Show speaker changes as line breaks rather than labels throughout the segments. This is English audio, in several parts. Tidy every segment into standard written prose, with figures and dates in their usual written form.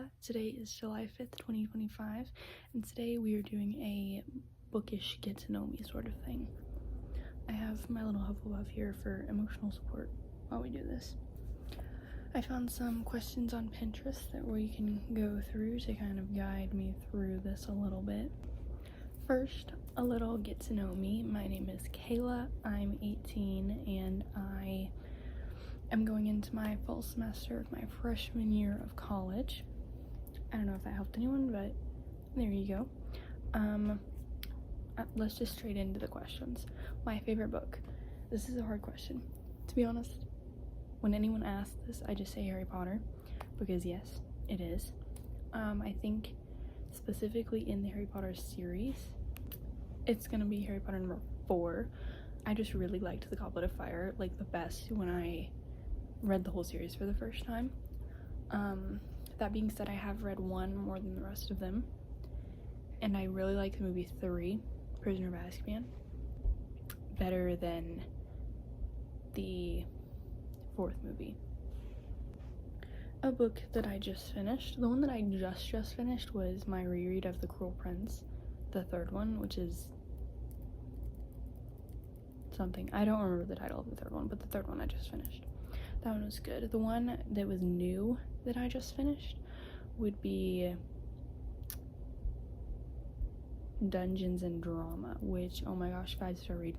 Kayla. Today is July 5th, 2025, and today we are doing a bookish get to know me sort of thing. I have my little Hufflepuff here for emotional support while we do this. I found some questions on Pinterest that we can go through to kind of guide me through this a little bit. First, a little get to know me. My name is Kayla. I'm 18 and I am going into my fall semester of my freshman year of college. I don't know if that helped anyone, but there you go. Let's just straight into the questions. My favorite book. This is a hard question. To be honest, when anyone asks this, I just say Harry Potter, because yes, it is. I think specifically in the Harry Potter series, it's gonna be Harry Potter number 4. I just really liked the Goblet of Fire, like the best when I read the whole series for the first time. That being said, I have read 1 more than the rest of them, and I really like the movie 3, Prisoner of Azkaban, better than the 4th movie. A book that I just finished, the one that I just finished was my reread of The Cruel Prince, the 3rd one, which is something. I don't remember the title of the 3rd one, but the 3rd one I just finished. That one was good. The one that was new that I just finished would be Dungeons and Drama, which, oh my gosh, 5-star read.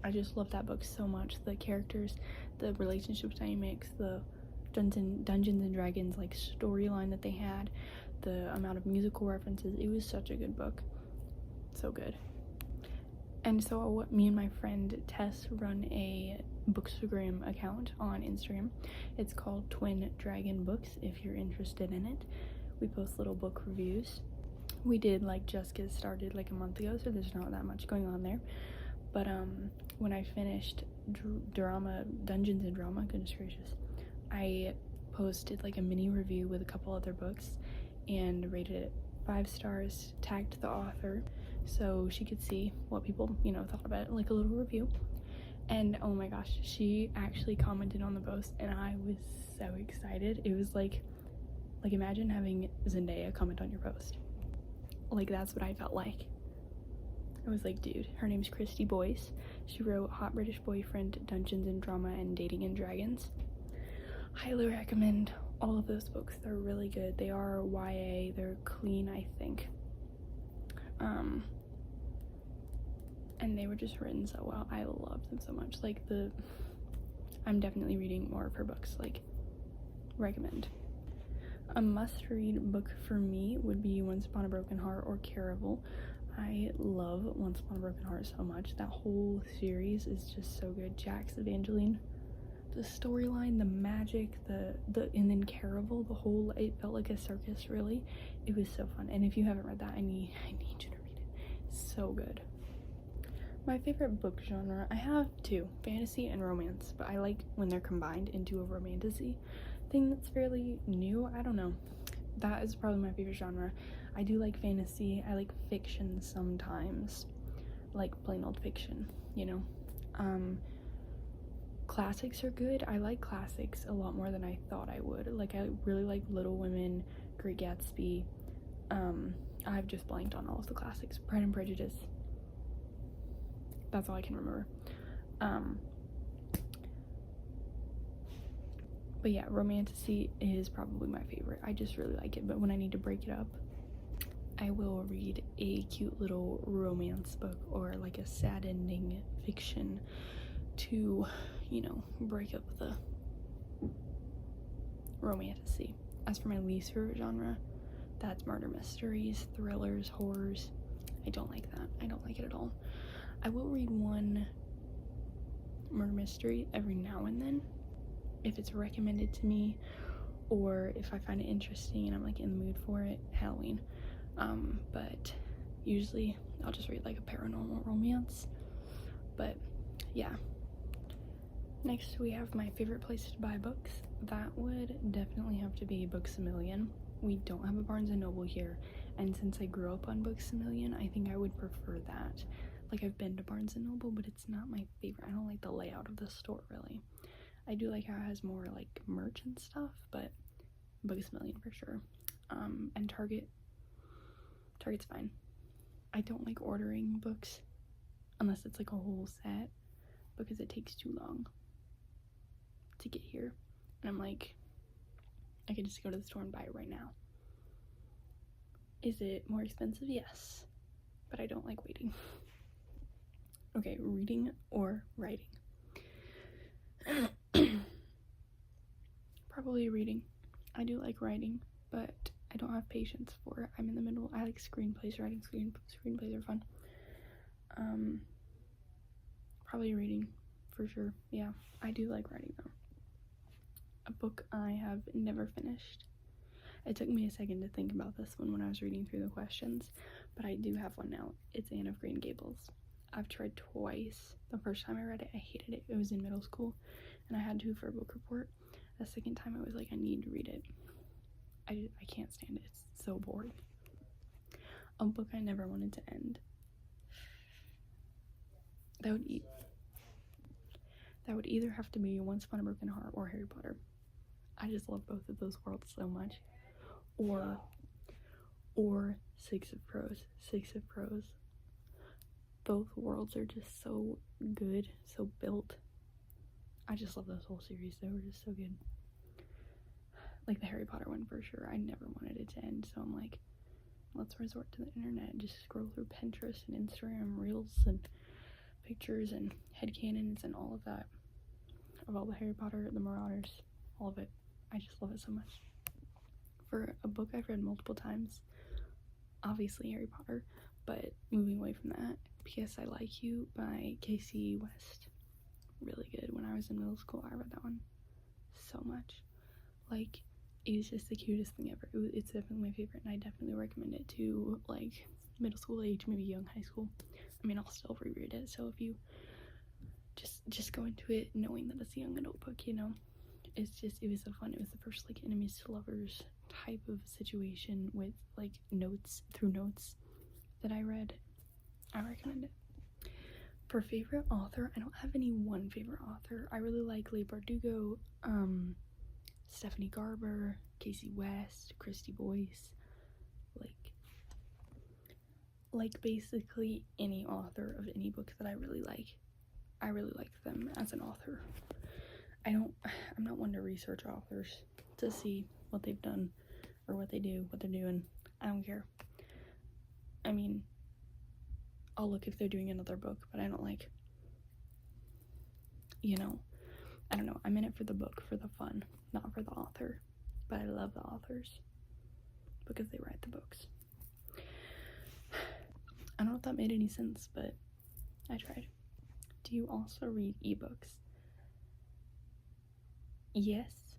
I just love that book so much. The characters, the relationship dynamics, the Dungeons and Dragons like storyline that they had, the amount of musical references. It was such a good book. So good. And so me and my friend Tess run a Bookstagram account on Instagram. It's called Twin Dragon Books if you're interested in it. We post little book reviews. We did like just get started like a month ago, so there's not that much going on there. But when I finished Dungeons and Drama, goodness gracious, I posted like a mini review with a couple other books and rated it 5 stars, tagged the author so she could see what people, thought about it, like a little review. And oh my gosh, she actually commented on the post and I was so excited. It was like imagine having Zendaya comment on your post. Like, that's what I felt like. I was like, dude, her name's Christy Boyce. She wrote Hot British Boyfriend, Dungeons and Drama, and Dating and Dragons. Highly recommend all of those books. They're really good. They are YA. They're clean, I think. And they were just written so well. I love them so much. Like, I'm definitely reading more of her books. Like, recommend. A must-read book for me would be Once Upon a Broken Heart or Caraval. I love Once Upon a Broken Heart so much. That whole series is just so good. Jax Evangeline, the storyline, the magic, and then Caraval, it felt like a circus, really. It was so fun. And if you haven't read that, I need you to read it. So good. My favorite book genre, I have 2, fantasy and romance, but I like when they're combined into a romantasy thing that's fairly new. I don't know. That is probably my favorite genre. I do like fantasy. I like fiction sometimes, like plain old fiction, Classics are good. I like classics a lot more than I thought I would. Like, I really like Little Women, Great Gatsby. I've just blanked on all of the classics. Pride and Prejudice. That's all I can remember. But yeah, romantasy is probably my favorite. I just really like it. But when I need to break it up, I will read a cute little romance book or like a sad ending fiction to, break up the romantasy. As for my least favorite genre, that's murder mysteries, thrillers, horrors. I don't like that. I don't like it at all. I will read one murder mystery every now and then if it's recommended to me or if I find it interesting and I'm like in the mood for it. Halloween. But usually I'll just read like a paranormal romance. But yeah. Next we have my favorite place to buy books. That would definitely have to be Books A Million. We don't have a Barnes & Noble here, and since I grew up on Books A Million, I think I would prefer that. Like, I've been to Barnes & Noble, but it's not my favorite. I don't like the layout of the store, really. I do like how it has more, like, merch and stuff, but Books A Million for sure. And Target's fine. I don't like ordering books unless it's like a whole set, because it takes too long to get here. And I'm like, I could just go to the store and buy it right now. Is it more expensive? Yes, but I don't like waiting. Okay, reading or writing? Probably reading. I do like writing, but I don't have patience for it. I'm in the middle. I like screenplays. Writing screenplays are fun. Probably reading for sure. Yeah, I do like writing though. A book I have never finished. It took me a second to think about this one when I was reading through the questions, but I do have one now. It's Anne of Green Gables. I've tried twice. The first time I read it, I hated it. It was in middle school, and I had to for a book report. The second time, I was like, I need to read it. I can't stand it. It's so boring. A book I never wanted to end. That would either have to be Once Upon a Broken Heart or Harry Potter. I just love both of those worlds so much. Or Six of Crows. Six of Crows. Both worlds are just so good, so built. I just love those whole series. They were just so good. Like the Harry Potter one for sure. I never wanted it to end, so I'm like, let's resort to the internet and just scroll through Pinterest and Instagram Reels and pictures and headcanons and all of that. Of all the Harry Potter, the Marauders, all of it. I just love it so much. For a book I've read multiple times, obviously Harry Potter, but moving away from that, P.S. I Like You by Casey West. Really good. When I was in middle school, I read that one so much. Like, it was just the cutest thing ever. It's definitely my favorite, and I definitely recommend it to, like, middle school age, maybe young high school. I mean, I'll still reread it, so if you just go into it knowing that it's a young adult book, you know, it was so fun. It was the first, like, enemies to lovers type of situation with, like, notes that I read. I recommend it. For favorite author, I don't have any one favorite author. I really like Leigh Bardugo, Stephanie Garber, Casey West, Christy Boyce, like basically any author of any book that I really like. I really like them as an author. I'm not one to research authors to see what they've done or what they do, what they're doing. I don't care. I mean, I'll look if they're doing another book, but I don't like, you know, I don't know. I'm in it for the book, for the fun, not for the author. But I love the authors because they write the books. I don't know if that made any sense, but I tried. Do you also read ebooks? Yes,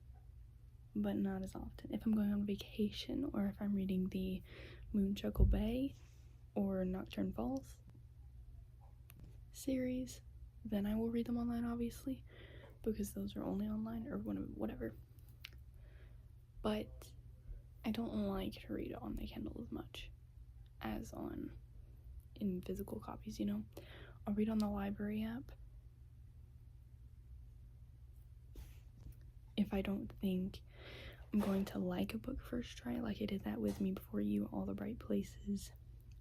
but not as often. If I'm going on vacation, or if I'm reading the Moonchuckle Bay or Nocturne Falls series, then I will read them online, obviously, because those are only online, or whatever. But I don't like to read it on the Kindle as much as in physical copies, you know. I'll read on the library app if I don't think I'm going to like a book first try. Like I did that with Me Before You, All the Bright Places.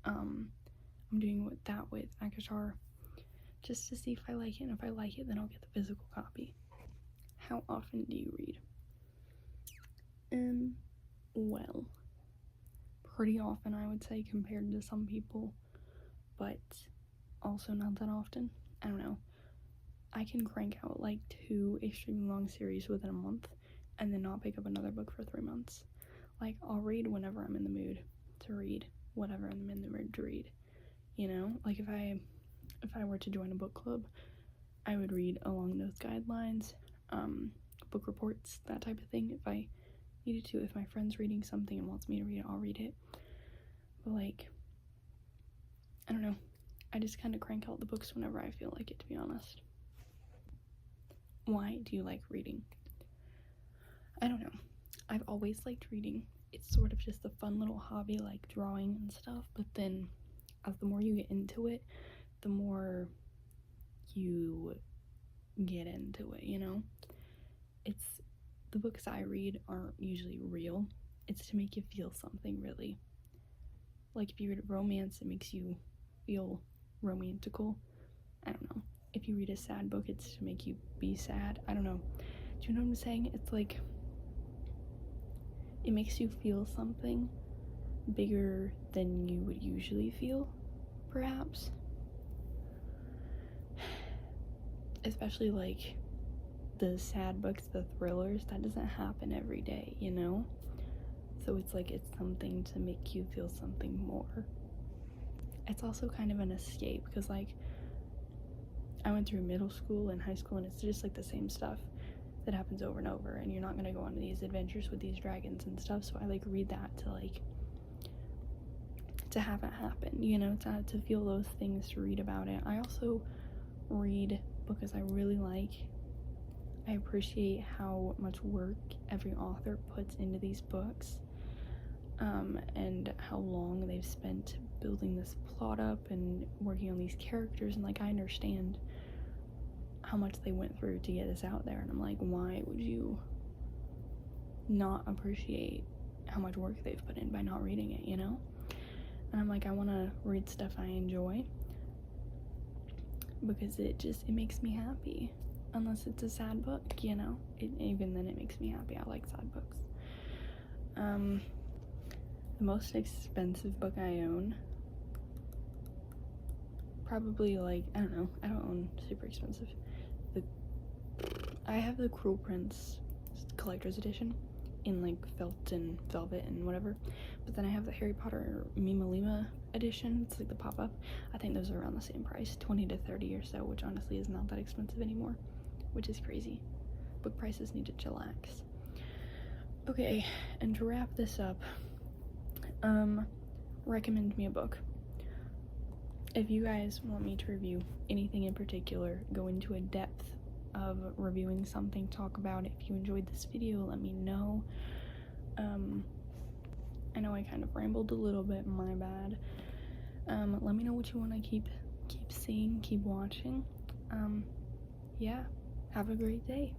I'm doing that with ACOTAR, just to see if I like it, and if I like it, then I'll get the physical copy. How often do you read? Well, pretty often, I would say, compared to some people, but also not that often. I don't know. I can crank out like 2 extremely long series within a month and then not pick up another book for 3 months. Like, I'll read whenever I'm in the mood to read, whatever I'm in the mood to read, you know? Like, if I were to join a book club, I would read along those guidelines, book reports, that type of thing. If I needed to, if my friend's reading something and wants me to read it, I'll read it. But, like, I don't know. I just kind of crank out the books whenever I feel like it, to be honest. Why do you like reading? I don't know. I've always liked reading. It's sort of just a fun little hobby, like drawing and stuff, but then as the more you get into it, the more you get into it, you know? It's the books I read aren't usually real. It's to make you feel something, really. Like if you read romance, it makes you feel romantical. I don't know. If you read a sad book, it's to make you be sad. I don't know. Do you know what I'm saying? It's like, it makes you feel something bigger than you would usually feel, perhaps. Especially like the sad books, the thrillers, that doesn't happen every day, you know? So it's like, it's something to make you feel something more. It's also kind of an escape, because like, I went through middle school and high school, and it's just like the same stuff that happens over and over, and you're not gonna go on these adventures with these dragons and stuff, so I like read that to like, to have it happen, you know, to feel those things, to read about it. I also read because I really like, I appreciate how much work every author puts into these books, and how long they've spent building this plot up and working on these characters, and like, I understand how much they went through to get this out there, and I'm like, why would you not appreciate how much work they've put in by not reading it, you know? And I'm like, I want to read stuff I enjoy, because it makes me happy. Unless it's a sad book, you know? Even then it makes me happy. I like sad books. The most expensive book I own, probably like, I don't know, I don't own super expensive. I have the Cruel Prince collector's edition in like felt and velvet and whatever, but then I have the Harry Potter Mima Lima edition. It's like the pop-up. I think those are around the same price, 20 to 30 or so, which honestly is not that expensive anymore, which is crazy. Book prices need to chillax. Okay, and to wrap this up, recommend me a book. If you guys want me to review anything in particular, go into a depth of reviewing something, talk about it. If you enjoyed this video, let me know. I know I kind of rambled a little bit, my bad. Let me know what you want to keep seeing, keep watching. Yeah, have a great day.